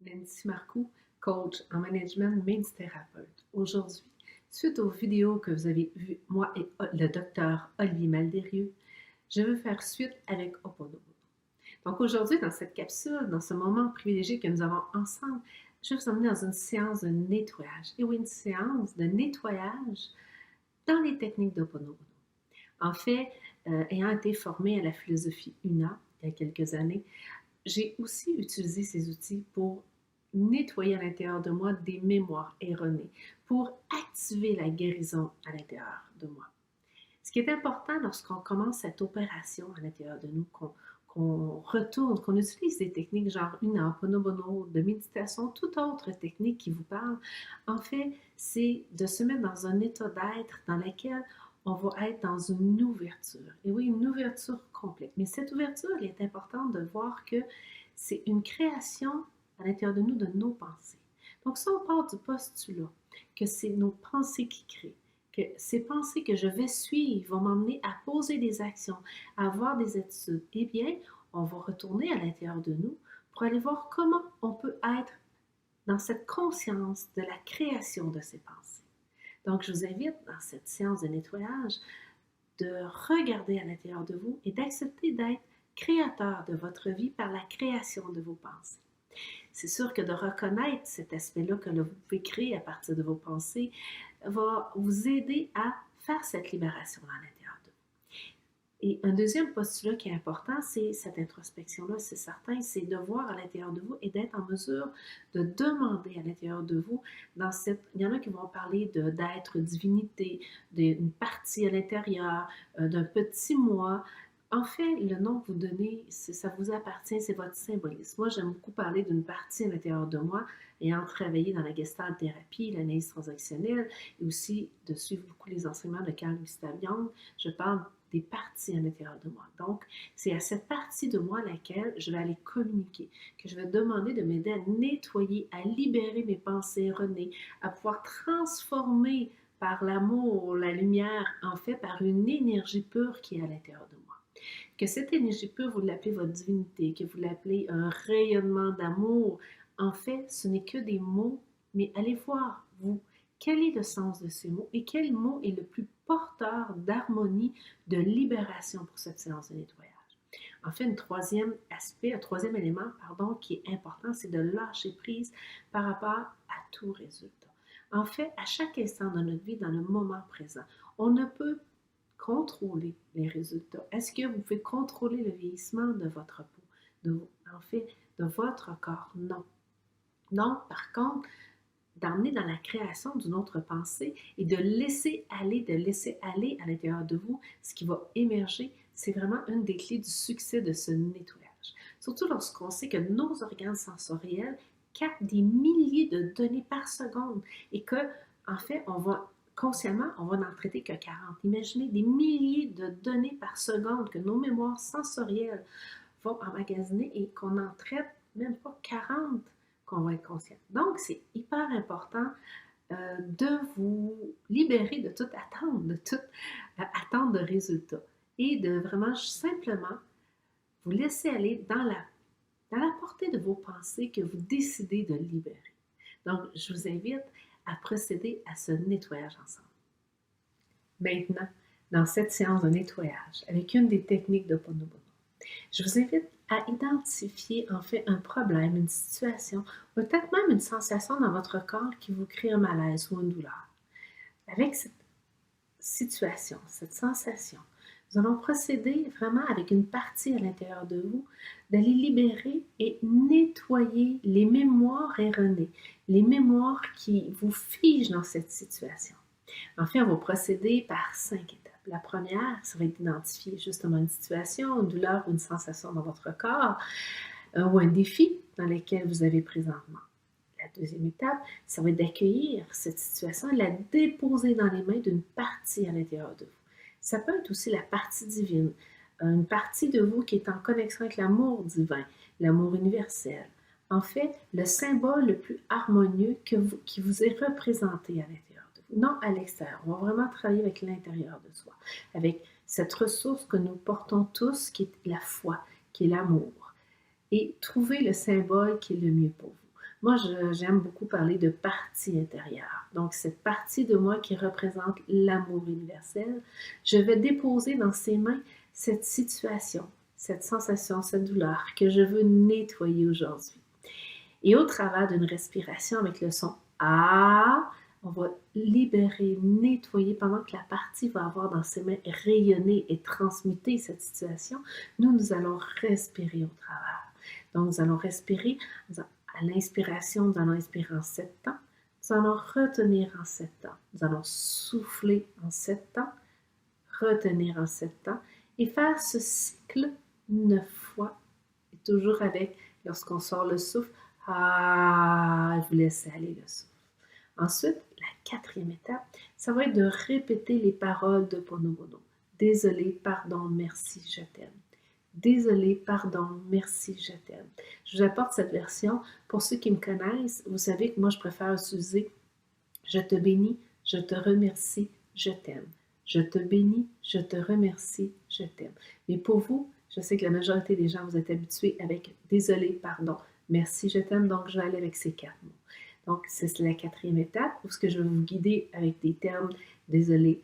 Nancy Marcoux, coach en management, médithérapeute. Aujourd'hui, suite aux vidéos que vous avez vues, moi et le docteur Olivier Maldérieux, je veux faire suite avec Ho'oponopono. Donc aujourd'hui, dans cette capsule, dans ce moment privilégié que nous avons ensemble, je vais vous emmener dans une séance de nettoyage. Et oui, une séance de nettoyage dans les techniques d'Ho'oponopono. En fait, ayant été formée à la philosophie UNA il y a quelques années, j'ai aussi utilisé ces outils pour nettoyer à l'intérieur de moi des mémoires erronées, pour activer la guérison à l'intérieur de moi. Ce qui est important lorsqu'on commence cette opération à l'intérieur de nous, qu'on retourne, qu'on utilise des techniques genre une Ho'oponopono, de méditation, toute autre technique qui vous parle, en fait, c'est de se mettre dans un état d'être dans lequel on va être dans une ouverture. Et oui, une ouverture complète. Mais cette ouverture, il est important de voir que c'est une création à l'intérieur de nous de nos pensées. Donc, si on part du postulat que c'est nos pensées qui créent, que ces pensées que je vais suivre vont m'emmener à poser des actions, à avoir des attitudes, eh bien, on va retourner à l'intérieur de nous pour aller voir comment on peut être dans cette conscience de la création de ces pensées. Donc, je vous invite dans cette séance de nettoyage de regarder à l'intérieur de vous et d'accepter d'être créateur de votre vie par la création de vos pensées. C'est sûr que de reconnaître cet aspect-là que vous pouvez créer à partir de vos pensées va vous aider à faire cette libération à l'intérieur de vous. Et un deuxième postulat qui est important, c'est cette introspection-là, c'est certain, c'est de voir à l'intérieur de vous et d'être en mesure de demander à l'intérieur de vous, il y en a qui vont parler d'être divinité, d'une partie à l'intérieur, d'un petit moi. En fait, le nom que vous donnez, ça vous appartient, c'est votre symbolisme. Moi, j'aime beaucoup parler d'une partie à l'intérieur de moi, ayant travaillé dans la gestalt thérapie, l'analyse transactionnelle, et aussi de suivre beaucoup les enseignements de Carl Gustav Jung. Je parle des parties à l'intérieur de moi. Donc, c'est à cette partie de moi à laquelle je vais aller communiquer, que je vais demander de m'aider à nettoyer, à libérer mes pensées erronées, à pouvoir transformer par l'amour, la lumière, en fait, par une énergie pure qui est à l'intérieur de moi. Que cette énergie pure, vous l'appelez votre divinité, que vous l'appelez un rayonnement d'amour, en fait, ce n'est que des mots, mais allez voir, vous, quel est le sens de ces mots et quel mot est le plus porteur d'harmonie, de libération pour cette séance de nettoyage. En fait, un troisième élément, qui est important, c'est de lâcher prise par rapport à tout résultat. En fait, à chaque instant de notre vie, dans le moment présent, on ne peut contrôler les résultats. Est-ce que vous pouvez contrôler le vieillissement de votre peau, de votre corps? Non. Non, par contre, d'emmener dans la création d'une autre pensée et de laisser aller à l'intérieur de vous, ce qui va émerger, c'est vraiment une des clés du succès de ce nettoyage. Surtout lorsqu'on sait que nos organes sensoriels captent des milliers de données par seconde et que, en fait, consciemment, on va n'en traiter que 40. Imaginez des milliers de données par seconde que nos mémoires sensorielles vont emmagasiner et qu'on n'en traite même pas 40 qu'on va être conscient. Donc, c'est hyper important de vous libérer de toute attente, de toute attente de résultats et de vraiment simplement vous laisser aller dans la portée de vos pensées que vous décidez de libérer. Donc, je vous invite à procéder à ce nettoyage ensemble. Maintenant, dans cette séance de nettoyage, avec une des techniques d'Ho'oponopono, je vous invite à identifier en fait un problème, une situation, peut-être même une sensation dans votre corps qui vous crée un malaise ou une douleur. Avec cette situation, cette sensation, nous allons procéder vraiment avec une partie à l'intérieur de vous, d'aller libérer et nettoyer les mémoires erronées, les mémoires qui vous figent dans cette situation. En fait, on va procéder par 5 étapes. La première, ça va être d'identifier justement une situation, une douleur ou une sensation dans votre corps ou un défi dans lequel vous avez présentement. La deuxième étape, ça va être d'accueillir cette situation et la déposer dans les mains d'une partie à l'intérieur de vous. Ça peut être aussi la partie divine, une partie de vous qui est en connexion avec l'amour divin, l'amour universel. En fait, le symbole le plus harmonieux qui vous est représenté à l'intérieur de vous, non à l'extérieur. On va vraiment travailler avec l'intérieur de soi, avec cette ressource que nous portons tous, qui est la foi, qui est l'amour, et trouver le symbole qui est le mieux pour vous. Moi, j'aime beaucoup parler de partie intérieure. Donc, cette partie de moi qui représente l'amour universel, je vais déposer dans ses mains cette situation, cette sensation, cette douleur que je veux nettoyer aujourd'hui. Et au travers d'une respiration avec le son Ah, on va libérer, nettoyer pendant que la partie va avoir dans ses mains rayonné et transmuté cette situation. Nous allons respirer au travers. Donc, nous allons respirer à l'inspiration, nous allons inspirer en 7 temps. Nous allons retenir en 7 temps. Nous allons souffler en 7 temps, retenir en 7 temps et faire ce cycle 9 fois. Et toujours avec, lorsqu'on sort le souffle, vous laissez aller le souffle. Ensuite, la quatrième étape, ça va être de répéter les paroles de Ponobono. Désolé, pardon, merci, je t'aime. Désolé, pardon, merci, je t'aime. Je vous apporte cette version. Pour ceux qui me connaissent, vous savez que moi, je préfère utiliser je te bénis, je te remercie, je t'aime. Je te bénis, je te remercie, je t'aime. Mais pour vous, je sais que la majorité des gens, vous êtes habitués avec désolé, pardon, merci, je t'aime, donc je vais aller avec ces 4 mots. Donc, c'est la quatrième étape où ce que je vais vous guider avec des termes désolé,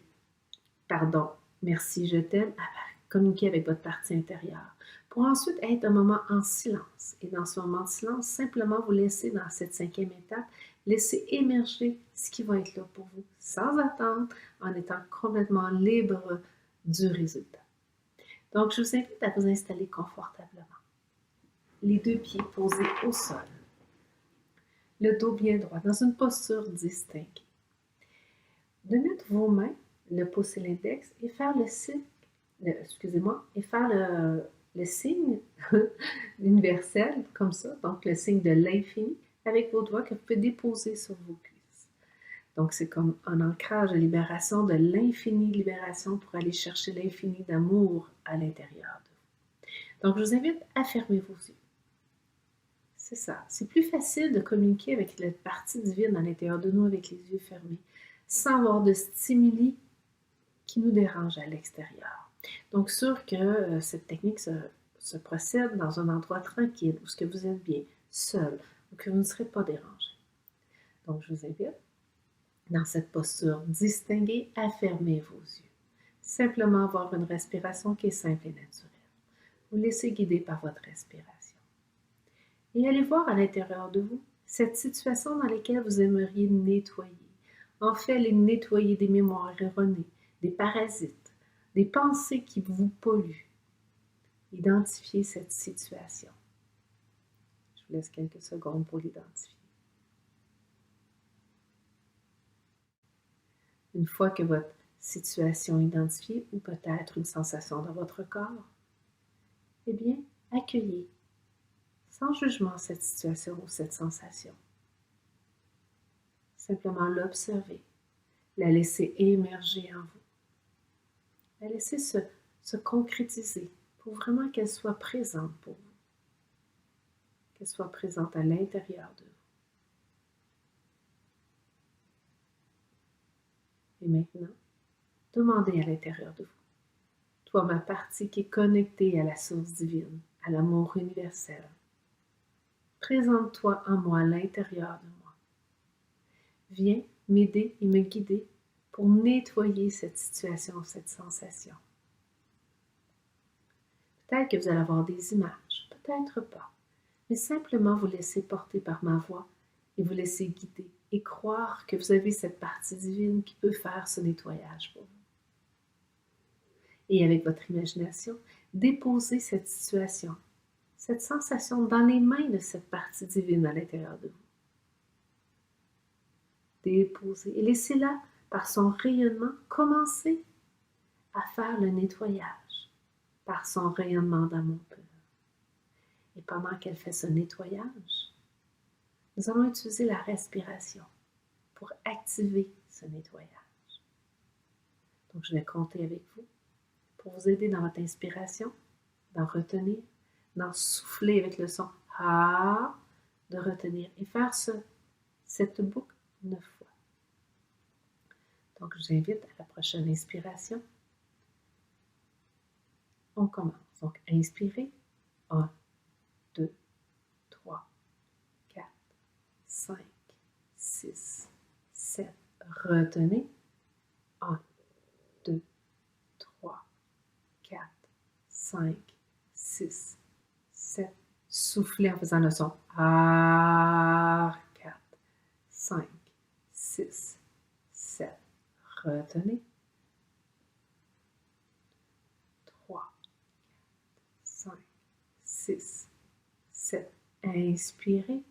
pardon, merci, je t'aime, à communiquer avec votre partie intérieure. Pour ensuite être un moment en silence. Et dans ce moment de silence, simplement vous laisser dans cette cinquième étape, laisser émerger ce qui va être là pour vous, sans attendre, en étant complètement libre du résultat. Donc, je vous invite à vous installer confortablement. Les 2 pieds posés au sol. Le dos bien droit, dans une posture distinguée. De mettre vos mains, le pouce et l'index, et faire le signe, et faire le signe universel, comme ça, donc le signe de l'infini, avec vos doigts que vous pouvez déposer sur vos cuisses. Donc, c'est comme un ancrage de libération, de l'infini libération pour aller chercher l'infini d'amour à l'intérieur de vous. Donc, je vous invite à fermer vos yeux. C'est ça. C'est plus facile de communiquer avec la partie divine à l'intérieur de nous avec les yeux fermés, sans avoir de stimuli qui nous dérangent à l'extérieur. Donc, sûr que cette technique se procède dans un endroit tranquille, où ce que vous êtes bien, seul, ou que vous ne serez pas dérangé. Donc, je vous invite, dans cette posture distinguée, à fermer vos yeux. Simplement avoir une respiration qui est simple et naturelle. Vous laissez guider par votre respiration. Et allez voir à l'intérieur de vous cette situation dans laquelle vous aimeriez nettoyer. En fait, les nettoyer des mémoires erronées, des parasites, des pensées qui vous polluent. Identifiez cette situation. Je vous laisse quelques secondes pour l'identifier. Une fois que votre situation est identifiée, ou peut-être une sensation dans votre corps, eh bien, accueillez sans jugement cette situation ou cette sensation. Simplement l'observer, la laisser émerger en vous, la laisser se concrétiser pour vraiment qu'elle soit présente pour vous, qu'elle soit présente à l'intérieur de vous. Et maintenant, demandez à l'intérieur de vous, toi ma partie qui est connectée à la source divine, à l'amour universel, présente-toi en moi à l'intérieur de moi. Viens m'aider et me guider pour nettoyer cette situation, cette sensation. Peut-être que vous allez avoir des images, peut-être pas, mais simplement vous laisser porter par ma voix et vous laisser guider et croire que vous avez cette partie divine qui peut faire ce nettoyage pour vous. Et avec votre imagination, déposez cette situation, cette sensation dans les mains de cette partie divine à l'intérieur de vous. Déposez et laissez-la, par son rayonnement, commencer à faire le nettoyage par son rayonnement d'amour pur. Et pendant qu'elle fait ce nettoyage, nous allons utiliser la respiration pour activer ce nettoyage. Donc, je vais compter avec vous pour vous aider dans votre inspiration, d'en retenir, d'en souffler avec le son Ah, de retenir et faire cette boucle 9 fois. Donc, je vous invite à la prochaine inspiration. On commence. Donc, inspirez. 1, 2, 3, 4, 5, 6, 7. Retenez. 1, 2, 3, 4, 5, 6, 7. Soufflez en faisant le son. 4, 5, 6, 7. Retenez. 3, 5, 6, 7. Inspirez.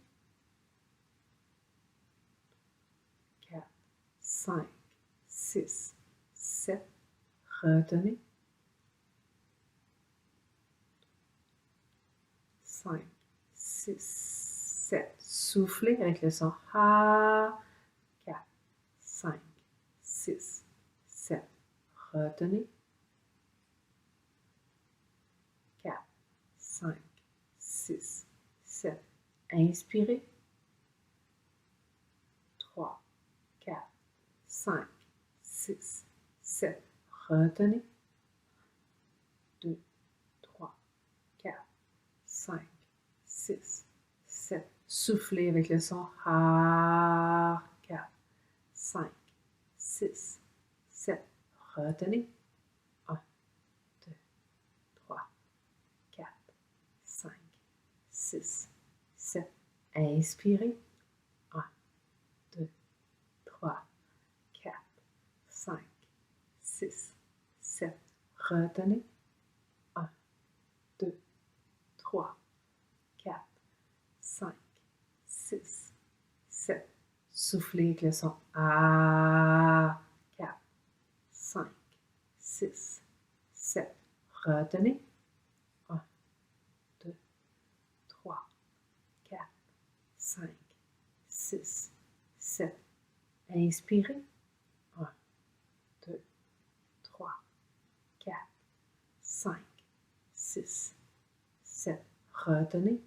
4, 5, 6, 7. Retenez. 5, 6, 7. Soufflez avec le son Ha. 4, 5, 6, 7. Retenez. 4, 5, 6, 7. Inspirez. 3, 4, 5, 6, 7. Retenez. 2, 3, 4, 5, 6, 7. Soufflez avec le son Ha. 4, 5, 6, 7. Retenez. 1, 2, 3, 4, 5, 6, 7. Inspirez. 1, 2, 3, 4, 5, 6, 7. Retenez. 1, 2, 3, 4, 5, 6, 7. Soufflez avec le son A. 4, 5, 6, 7. Retenez. 1, 2, 3, 4, 5, 6, 7. Inspirez. 1, 2, 3, 4, 5, 6, 7. Retenez.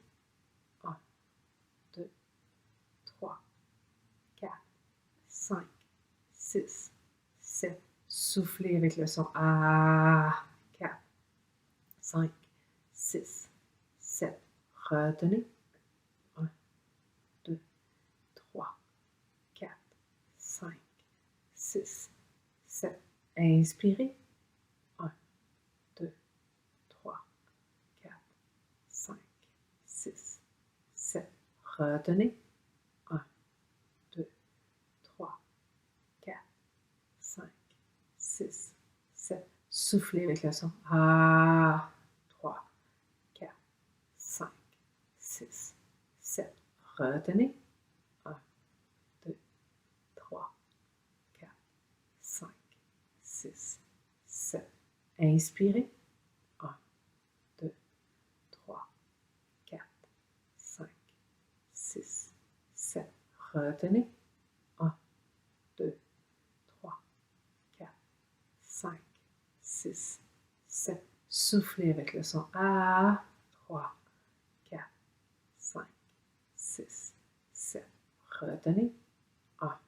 1, 2, 3, 4, 5, 6, 7. Soufflez avec le son A. 4, 5, 6, 7. Retenez. 1, 2, 3, 4, 5, 6, 7. Inspirez. 1, 2, 3, 4, 5, 6, 7. Retenez. 1, 2, 3, 4, 5, 6, 7. Soufflez avec le son A. 3, 4, 5, 6, 7. Retenez. 1, 2, 3, 4, 5, 6, 7. Inspirez. 1, 2, 3, 4, 5, 6, 7. Retenez. 1, 2, 3, 4, 5, 6, 7. Soufflez avec le son A. 3, 4, 5, 6, 7. Retenez. 1,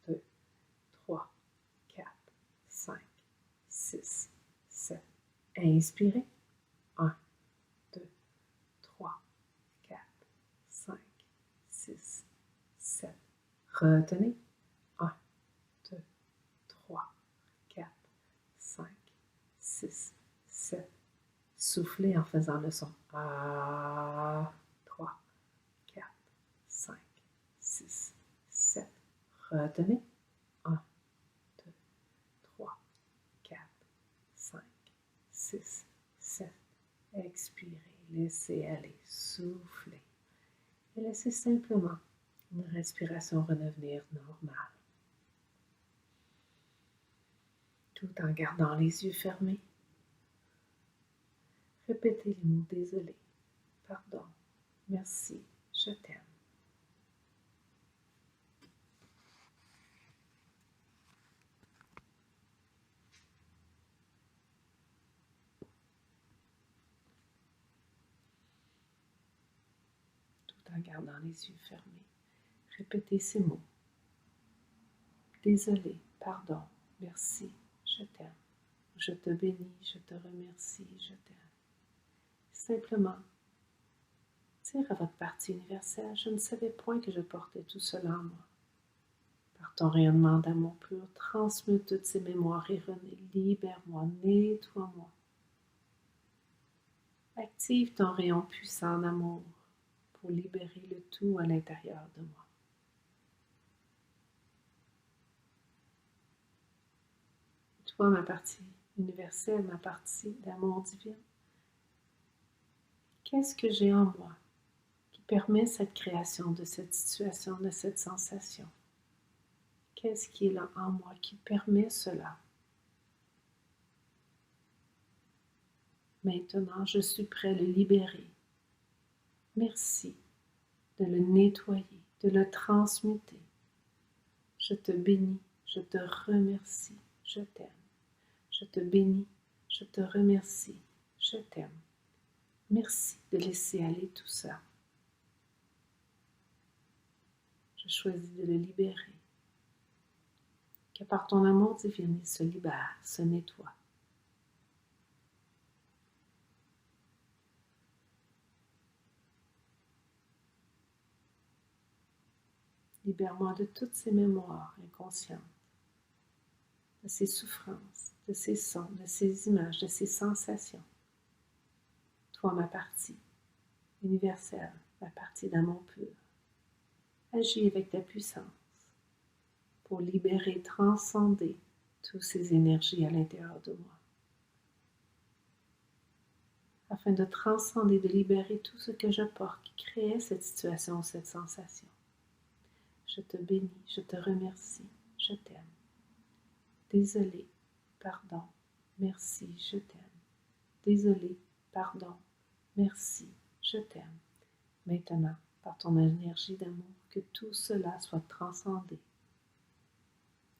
2, 3, 4, 5, 6, 7. Inspirez. 1, 2, 3, 4, 5, 6, 7. Retenez. 1, 2, 3, 4, 5, 6, 7. Soufflez en faisant le son A. 3, 4, 5, 6, 7. Retenez. 1, 2, 3, 4, 5, 6, 7. Expirez. Laissez aller. Soufflez. Et laissez simplement une respiration redevenir normale. Tout en gardant les yeux fermés. Répétez les mots désolé, pardon, merci, je t'aime. Tout en gardant les yeux fermés, répétez ces mots. Désolé, pardon, merci, je t'aime. Je te bénis, je te remercie, je t'aime. Simplement, Dire à votre partie universelle, je ne savais point que je portais tout cela en moi. Par ton rayonnement d'amour pur, transmute toutes ces mémoires erronées, libère-moi, nettoie-moi. Active ton rayon puissant d'amour pour libérer le tout à l'intérieur de moi. Toi, ma partie universelle, ma partie d'amour divin, qu'est-ce que j'ai en moi qui permet cette création de cette situation, de cette sensation? Qu'est-ce qui est là en moi qui permet cela? Maintenant, je suis prêt à le libérer. Merci de le nettoyer, de le transmuter. Je te bénis, je te remercie, je t'aime. Je te bénis, je te remercie, je t'aime. Merci de laisser aller tout ça. Je choisis de le libérer. Que par ton amour divin, il se libère, se nettoie. Libère-moi de toutes ces mémoires inconscientes, de ces souffrances, de ces sons, de ces images, de ces sensations. Toi, ma partie universelle, ma partie d'amour pur, agis avec ta puissance pour libérer, transcender toutes ces énergies à l'intérieur de moi, afin de transcender, de libérer tout ce que je porte qui créait cette situation, cette sensation. Je te bénis, je te remercie, je t'aime. Désolé, pardon, merci, je t'aime. Désolé, pardon, merci, je t'aime. Maintenant, par ton énergie d'amour, que tout cela soit transcendé.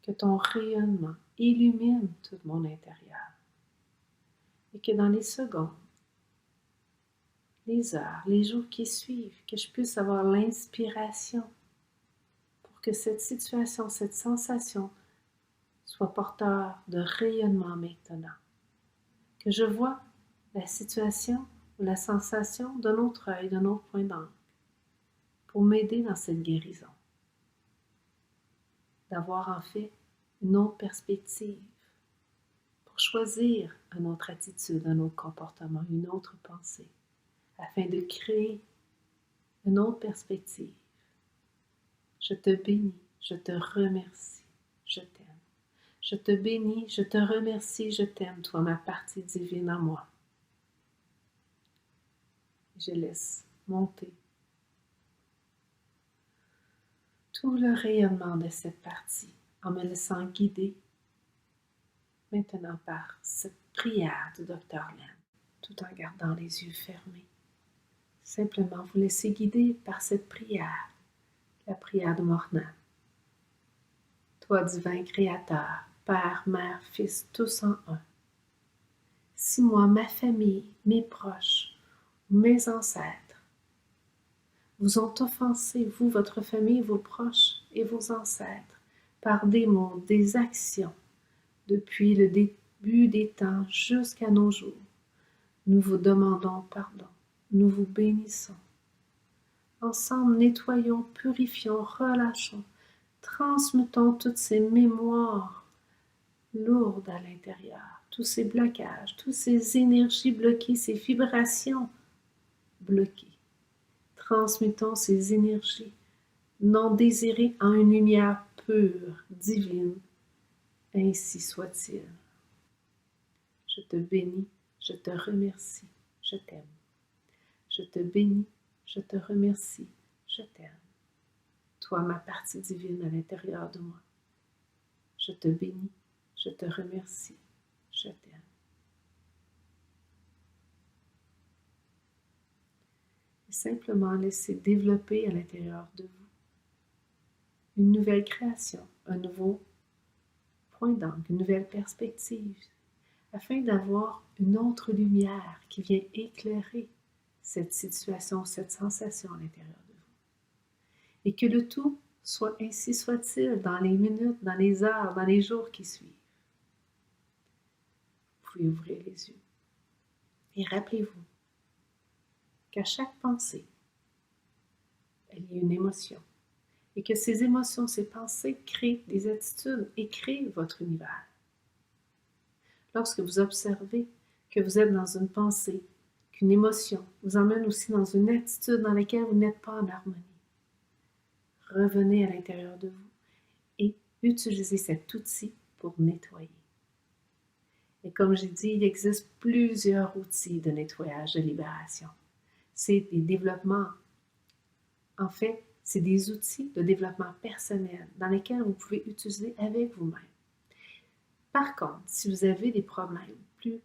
Que ton rayonnement illumine tout mon intérieur. Et que dans les secondes, les heures, les jours qui suivent, que je puisse avoir l'inspiration pour que cette situation, cette sensation soit porteur de rayonnement maintenant. Que je vois la situation ou la sensation d'un autre œil, d'un autre point d'angle, pour m'aider dans cette guérison. D'avoir en fait une autre perspective, pour choisir une autre attitude, un autre comportement, une autre pensée, afin de créer une autre perspective. Je te bénis, je te remercie, je t'aime. Je te bénis, je te remercie, je t'aime, toi, ma partie divine en moi. Je laisse monter tout le rayonnement de cette partie en me laissant guider maintenant par cette prière du Dr. Len, tout en gardant les yeux fermés. Simplement vous laissez guider par cette prière, la prière de Morna. Toi, divin Créateur, Père, Mère, Fils, tous en un. Si moi, ma famille, mes proches, mes ancêtres, vous ont offensé, vous, votre famille, vos proches et vos ancêtres, par des mots, des actions, depuis le début des temps jusqu'à nos jours, nous vous demandons pardon, nous vous bénissons. Ensemble, nettoyons, purifions, relâchons, transmutons toutes ces mémoires lourdes à l'intérieur, tous ces blocages, toutes ces énergies bloquées, ces vibrations bloquées. Transmutons ces énergies non désirées en une lumière pure, divine. Ainsi soit-il. Je te bénis, je te remercie, je t'aime. Je te bénis, je te remercie, je t'aime. Toi, ma partie divine à l'intérieur de moi. Je te bénis, je te remercie, je t'aime. Et simplement laisser développer à l'intérieur de vous une nouvelle création, un nouveau point d'angle, une nouvelle perspective, afin d'avoir une autre lumière qui vient éclairer cette situation, cette sensation à l'intérieur de vous. Et que le tout soit ainsi soit-il dans les minutes, dans les heures, dans les jours qui suivent. Vous pouvez ouvrir les yeux. Et rappelez-vous qu'à chaque pensée, il y a une émotion. Et que ces émotions, ces pensées créent des attitudes et créent votre univers. Lorsque vous observez que vous êtes dans une pensée, qu'une émotion vous emmène aussi dans une attitude dans laquelle vous n'êtes pas en harmonie, revenez à l'intérieur de vous et utilisez cet outil pour nettoyer. Et comme j'ai dit, il existe plusieurs outils de nettoyage, de libération. C'est des développements, en fait, c'est des outils de développement personnel dans lesquels vous pouvez utiliser avec vous-même. Par contre, si vous avez des problèmes plus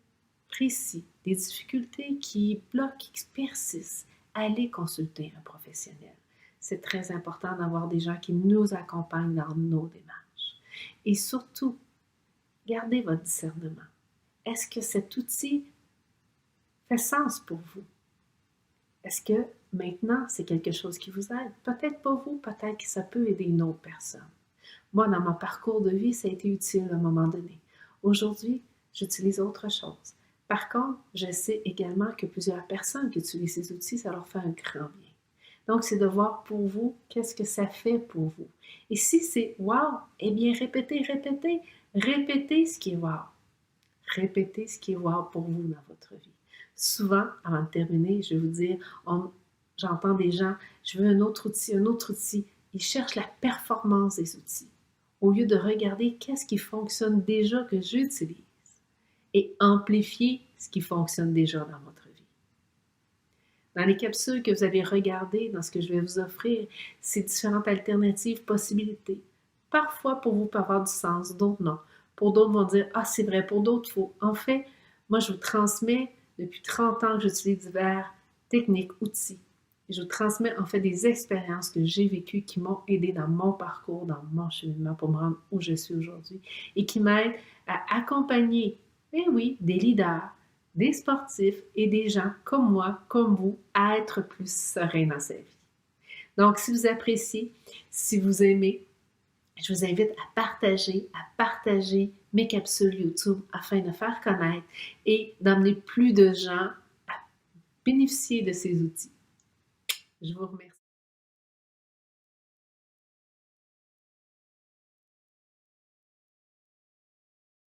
précis, des difficultés qui bloquent, qui persistent, allez consulter un professionnel. C'est très important d'avoir des gens qui nous accompagnent dans nos démarches. Et surtout, gardez votre discernement. Est-ce que cet outil fait sens pour vous? Est-ce que maintenant, c'est quelque chose qui vous aide? Peut-être pas vous, peut-être que ça peut aider une autre personne. Moi, dans mon parcours de vie, ça a été utile à un moment donné. Aujourd'hui, j'utilise autre chose. Par contre, je sais également que plusieurs personnes qui utilisent ces outils, ça leur fait un grand bien. Donc, c'est de voir pour vous qu'est-ce que ça fait pour vous. Et si c'est « wow », eh bien, répétez ce qui est « wow ». Répétez ce qui est « wow » pour vous dans votre vie. Souvent, avant de terminer, je vais vous dire, j'entends des gens, je veux un autre outil. Ils cherchent la performance des outils, au lieu de regarder qu'est-ce qui fonctionne déjà que j'utilise et amplifier ce qui fonctionne déjà dans votre vie. Dans les capsules que vous avez regardées, dans ce que je vais vous offrir, ces différentes alternatives, possibilités. Parfois, pour vous, peut avoir du sens, d'autres non. Pour d'autres, vont dire « Ah, c'est vrai », pour d'autres, faux. En fait, moi, je vous transmets, depuis 30 ans que j'utilise divers techniques, outils. Et je vous transmets en fait des expériences que j'ai vécues qui m'ont aidé dans mon parcours, dans mon cheminement pour me rendre où je suis aujourd'hui et qui m'aident à accompagner, oui, des leaders, des sportifs et des gens comme moi, comme vous, à être plus sereins dans sa vie. Donc, si vous appréciez, si vous aimez, je vous invite à partager mes capsules YouTube afin de faire connaître et d'emmener plus de gens à bénéficier de ces outils. Je vous remercie.